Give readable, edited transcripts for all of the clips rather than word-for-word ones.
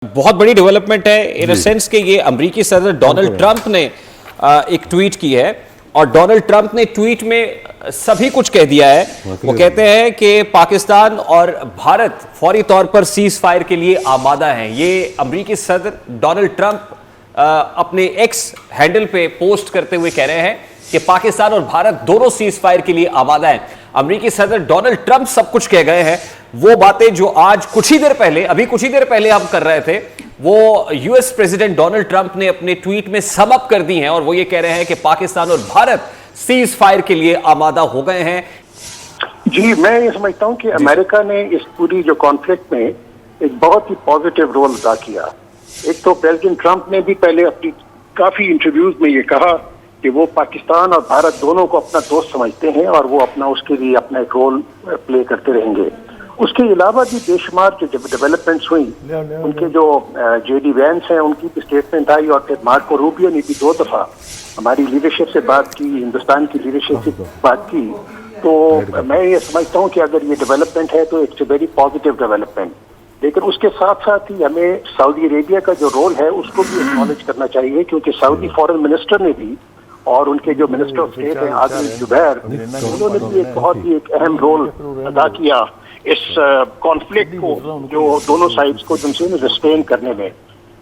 बहुत बड़ी डेवलपमेंट है इन सेंस कि ये अमेरिकी सदर डोनाल्ड ट्रंप ने एक ट्वीट की है और डोनाल्ड ट्रंप ने ट्वीट में सभी कुछ कह दिया है। वो कहते हैं कि पाकिस्तान और भारत फौरी तौर पर सीज फायर के लिए आमादा हैं। ये अमेरिकी सदर डोनाल्ड ट्रंप अपने एक्स हैंडल पे पोस्ट करते हुए कह रहे हैं कि पाकिस्तान और भारत दोनों सीज फायर के लिए आमादा हैं। अमेरिकी सदर डोनाल्ड ट्रंप सब कुछ कह गए हैं। वो बातें जो आज कुछ ही देर पहले हम कर रहे थे, वो यूएस प्रेसिडेंट डोनाल्ड ट्रंप ने अपने ट्वीट में सम अप कर दी हैं और वो ये कह रहे हैं कि पाकिस्तान और भारत सीज फायर के लिए आमादा हो गए हैं। जी, मैं ये समझता हूं कि अमेरिका ने इस पूरी जो कॉन्फ्लिक्ट में एक बहुत ही पॉजिटिव रोल अदा किया। एक तो प्रेसिडेंट ट्रंप ने भी पहले अपनी काफी इंटरव्यूज में ये कहा कि वो पाकिस्तान और भारत दोनों को अपना दोस्त समझते हैं और वो अपना उसके लिए अपना एक रोल प्ले करते रहेंगे। उसके अलावा भी बेशुमार जो डेवलपमेंट्स हुई, उनके जो जेडी वैंस हैं उनकी भी स्टेटमेंट आई और फिर मार्को रूबियो ने भी 2 दफा हमारी लीडरशिप से बात की, हिंदुस्तान की लीडरशिप से बात की। तो मैं ये समझता हूँ कि अगर ये डेवलपमेंट है तो it's a very positive development. लेकिन उसके साथ साथ ही हमें सऊदी अरेबिया का जो रोल है उसको भी एक्नॉलेज करना चाहिए, क्योंकि सऊदी फॉरेन मिनिस्टर ने भी और उनके जो मिनिस्टर ऑफ स्टेट हैं आदिल जुबैर, उन्होंने भी एक बहुत ही एक अहम रोल अदा किया इस कॉन्फ्लिक्ट को, जो दोनों साइड्स को जिनसे रिस्ट्रेन करने में।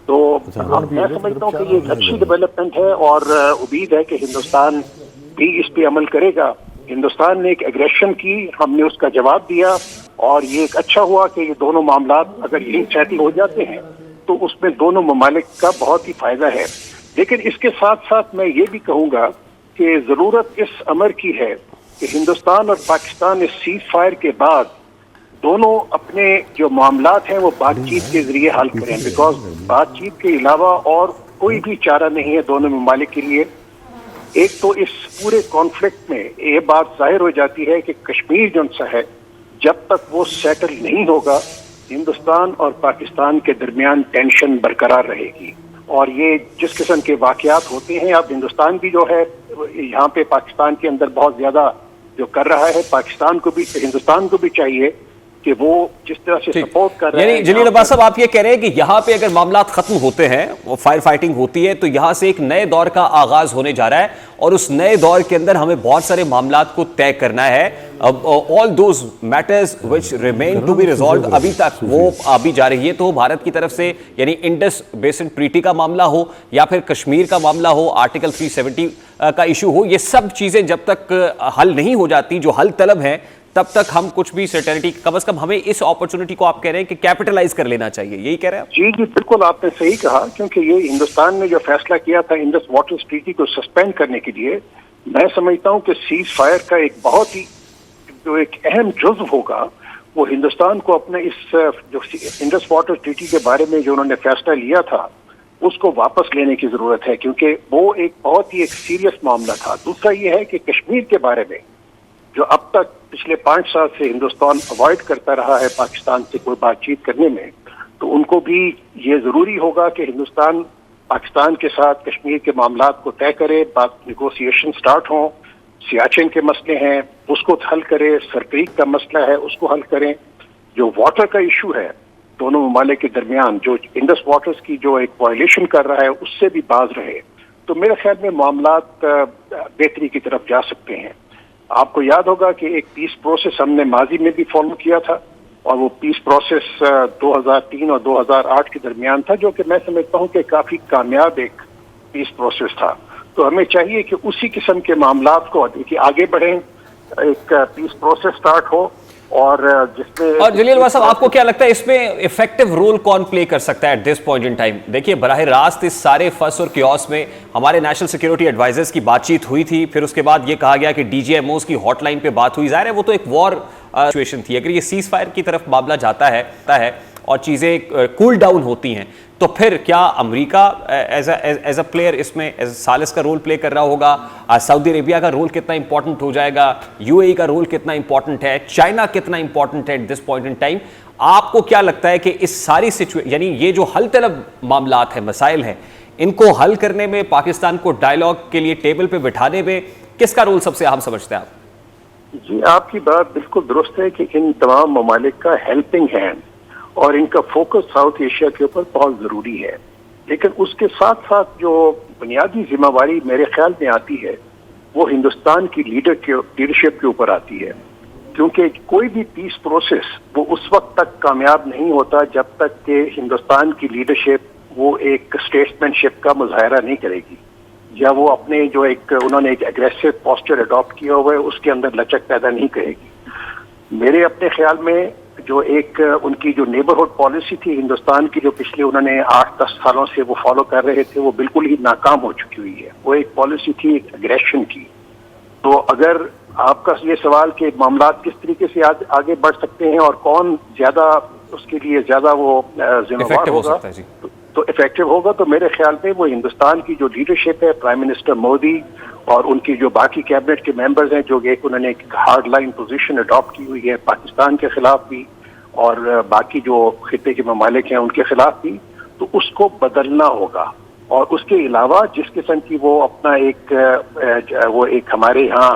तो मैं समझता हूँ कि ये एक अच्छी डेवलपमेंट है और उम्मीद है कि हिंदुस्तान भी इस पे अमल करेगा। हिंदुस्तान ने एक एग्रेशन की, हमने उसका जवाब दिया और ये एक अच्छा हुआ कि ये दोनों मामला अगर यही सेटल हो जाते हैं तो उसमें दोनों ममालिक का बहुत ही फायदा है। लेकिन इसके साथ साथ मैं ये भी कहूँगा कि ज़रूरत इस अमर की है कि हिंदुस्तान और पाकिस्तान इस सीज फायर के बाद दोनों अपने जो मामलात हैं वो बातचीत के जरिए हल करें, बिकॉज बातचीत के अलावा और कोई भी चारा नहीं है दोनों ममालिक के लिए। एक तो इस पूरे कॉन्फ्लिक्ट में ये बात जाहिर हो जाती है कि कश्मीर जो सा है, जब तक वो सेटल नहीं होगा हिंदुस्तान और पाकिस्तान के दरमियान टेंशन बरकरार रहेगी। और ये जिस किस्म के वाकयात होते हैं, अब हिंदुस्तान भी जो है यहाँ पे पाकिस्तान के अंदर बहुत ज्यादा जो कर रहा है, पाकिस्तान को भी हिंदुस्तान को भी चाहिए कि वो जिस तरह से सपोर्ट कर रहे हैं। यानी जलील अब्बास साहब, आप ये कह रहे हैं कि यहाँ पे अगर मामलात खत्म होते हैं, वो फायर फाइटिंग होती है, तो यहाँ से एक नए दौर का आगाज होने जा रहा है और उस नए दौर के अंदर हमें बहुत सारे मामलात को तय करना है। All those matters which remain to be resolved, अभी तक वो अभी जा रही है। तो भारत की तरफ से यानी इंडस बेसिन ट्रीटी का मामला हो या फिर कश्मीर का मामला हो, आर्टिकल 370 का इशू हो, ये सब चीजें जब तक हल नहीं हो जाती, जो हल तलब है, तब तक हम कुछ भी सर्टेनिटी, कम से कम हमें इस अपॉर्चुनिटी को आप कह रहे हैं कि कैपिटलाइज कर लेना चाहिए, यही कह रहे हैं आप? जी जी, बिल्कुल आपने सही कहा, क्योंकि ये हिंदुस्तान ने जो फैसला किया था इंडस वाटर ट्रीटी को सस्पेंड करने के लिए, मैं समझता हूँ कि सीज फायर का एक बहुत ही जो एक अहम जुज़्व होगा, वो हिंदुस्तान को अपने इस जो इंडस वाटर ट्रीटी के बारे में जो उन्होंने फैसला लिया था उसको वापस लेने की जरूरत है, क्योंकि वो एक बहुत ही एक सीरियस मामला था। दूसरा ये है कि कश्मीर के बारे में जो अब तक पिछले 5 साल से हिंदुस्तान अवॉइड करता रहा है पाकिस्तान से कोई बातचीत करने में, तो उनको भी ये जरूरी होगा कि हिंदुस्तान पाकिस्तान के साथ कश्मीर के मामलात को तय करे, बात निगोसिएशन स्टार्ट हों, सियाचिन के मसले हैं उसको हल करे, सरक्रीक का मसला है उसको हल करें, जो वाटर का इशू है दोनों ममालिक के दरमियान, जो इंडस वाटर्स की जो एक वायलेशन कर रहा है उससे भी बाज रहे, तो मेरे ख्याल में मामलात बेहतरी की तरफ जा सकते हैं। आपको याद होगा कि एक पीस प्रोसेस हमने माजी में भी फॉलो किया था और वो पीस प्रोसेस 2003 और 2008 के दरमियान था, जो कि मैं समझता हूँ कि काफी कामयाब एक पीस प्रोसेस था। तो हमें चाहिए कि उसी किस्म के मामलात को देखिए आगे बढ़ें, एक पीस प्रोसेस स्टार्ट हो और जिसमें। और जलील अब्बास साहब, आपको क्या लगता है इसमें इफेक्टिव रोल कौन प्ले कर सकता है at this point in time? देखिए, बराह रास्त इस सारे फस और क्योस में हमारे नेशनल सिक्योरिटी एडवाइजर्स की बातचीत हुई थी, फिर उसके बाद ये कहा गया कि डीजीएमओस की हॉटलाइन पे बात हुई। जाहिर है वो तो एक वॉर सिचुएशन थी। अगर ये सीज फायर की तरफ मामला जाता है और चीजें कूल डाउन होती हैं, तो फिर क्या अमेरिका एज अ प्लेयर इसमें एज सालिस का रोल प्ले कर रहा होगा? सऊदी अरेबिया का रोल कितना इंपॉर्टेंट हो जाएगा? यूएई का रोल कितना इंपॉर्टेंट है? चाइना कितना इंपॉर्टेंट है at this point in time? आपको क्या लगता है कि इस सारी सिचुएशन, यानी ये जो हल तलब मामलात हैं, मसाइल हैं, इनको हल करने में, पाकिस्तान को डायलॉग के लिए टेबल पे बिठाने में किसका रोल सबसे अहम समझते हैं आप? जी, आपकी बात बिल्कुल दुरुस्त है कि इन तमाम ममालिक का हेल्पिंग हैंड اور ان کا فوکس ساؤتھ ایشیا کے اوپر بہت ضروری ہے. لیکن اس کے ساتھ ساتھ جو بنیادی ذمہ داری میرے خیال میں آتی ہے وہ ہندوستان کی لیڈرشپ کے اوپر آتی ہے، کیونکہ کوئی بھی پیس پروسیس وہ اس وقت تک کامیاب نہیں ہوتا جب تک کہ ہندوستان کی لیڈرشپ وہ ایک اسٹیٹسمین شپ کا مظاہرہ نہیں کرے گی، یا وہ اپنے جو انہوں نے ایک اگریسو پوسچر اڈاپٹ کیا ہوا ہے اس کے اندر لچک پیدا نہیں کرے گی. میرے اپنے خیال میں جو ان کی جو نیبرہڈ پالیسی تھی ہندوستان کی، جو پچھلے انہوں نے 8-10 سالوں سے وہ فالو کر رہے تھے، وہ بالکل ہی ناکام ہو چکی ہوئی ہے. وہ ایک پالیسی تھی اگریشن کی. تو اگر آپ کا یہ سوال کہ معاملات کس طریقے سے آگے بڑھ سکتے ہیں اور کون زیادہ اس کے لیے زیادہ وہ ذمہ دار ہوگا تو افیکٹو ہوگا، تو میرے خیال میں وہ ہندوستان کی جو لیڈرشپ ہے، پرائم منسٹر مودی اور ان کی جو باقی کیبنٹ کے ممبرز ہیں، جو انہوں نے ایک ہارڈ لائن پوزیشن اڈاپٹ کی ہوئی ہے پاکستان کے خلاف بھی اور باقی جو خطے کے ممالک ہیں ان کے خلاف بھی، تو اس کو بدلنا ہوگا. اور اس کے علاوہ جس قسم کی وہ اپنا ایک ہمارے یہاں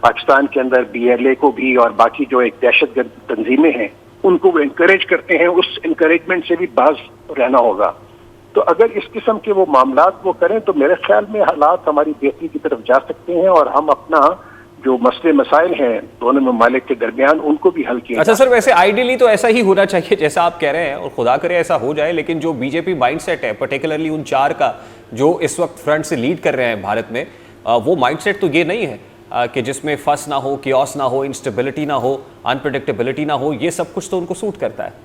پاکستان کے اندر BLA کو بھی اور باقی جو ایک دہشت گرد تنظیمیں ہیں ان کو وہ انکریج کرتے ہیں، اس انکریجمنٹ سے بھی باز رہنا ہوگا. تو اگر اس قسم کے وہ معاملات وہ کریں تو میرے خیال میں حالات ہماری بہتری کی طرف جا سکتے ہیں اور ہم اپنا جو مسئلے مسائل ہیں دونوں ممالک کے درمیان ان کو بھی حل کیا. اچھا سر، ویسے آئیڈیلی تو ایسا ہی ہونا چاہیے جیسا آپ کہہ رہے ہیں، اور خدا کرے ایسا ہو جائے، لیکن جو بی جے پی مائنڈ سیٹ ہے پرٹیکولرلی ان 4 کا جو اس وقت فرنٹ سے لیڈ کر رہے ہیں بھارت میں، وہ مائنڈ سیٹ تو یہ نہیں ہے کہ جس میں فس نہ ہو، کیوس نہ ہو، انسٹیبلٹی نہ ہو، انپریڈکٹیبلٹی نہ ہو. یہ سب کچھ تو ان کو سوٹ کرتا ہے.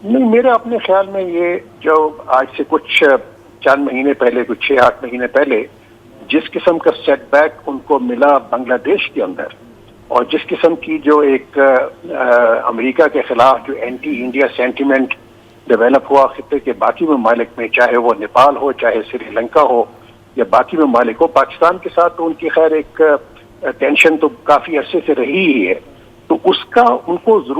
نہیں، میرے اپنے خیال میں یہ جو آج سے کچھ چند مہینے پہلے، کچھ 6-8 مہینے پہلے جس قسم کا سیٹ بیک ان کو ملا بنگلہ دیش کے اندر، اور جس قسم کی جو ایک امریکہ کے خلاف جو اینٹی انڈیا سینٹیمنٹ ڈیولپ ہوا خطے کے باقی ممالک میں، چاہے وہ نیپال ہو، چاہے سری لنکا ہو یا باقی ممالک ہو، پاکستان کے ساتھ تو ان کی خیر ایک ٹینشن تو کافی عرصے سے رہی ہی ہے، تو اس کا ان کو ضرور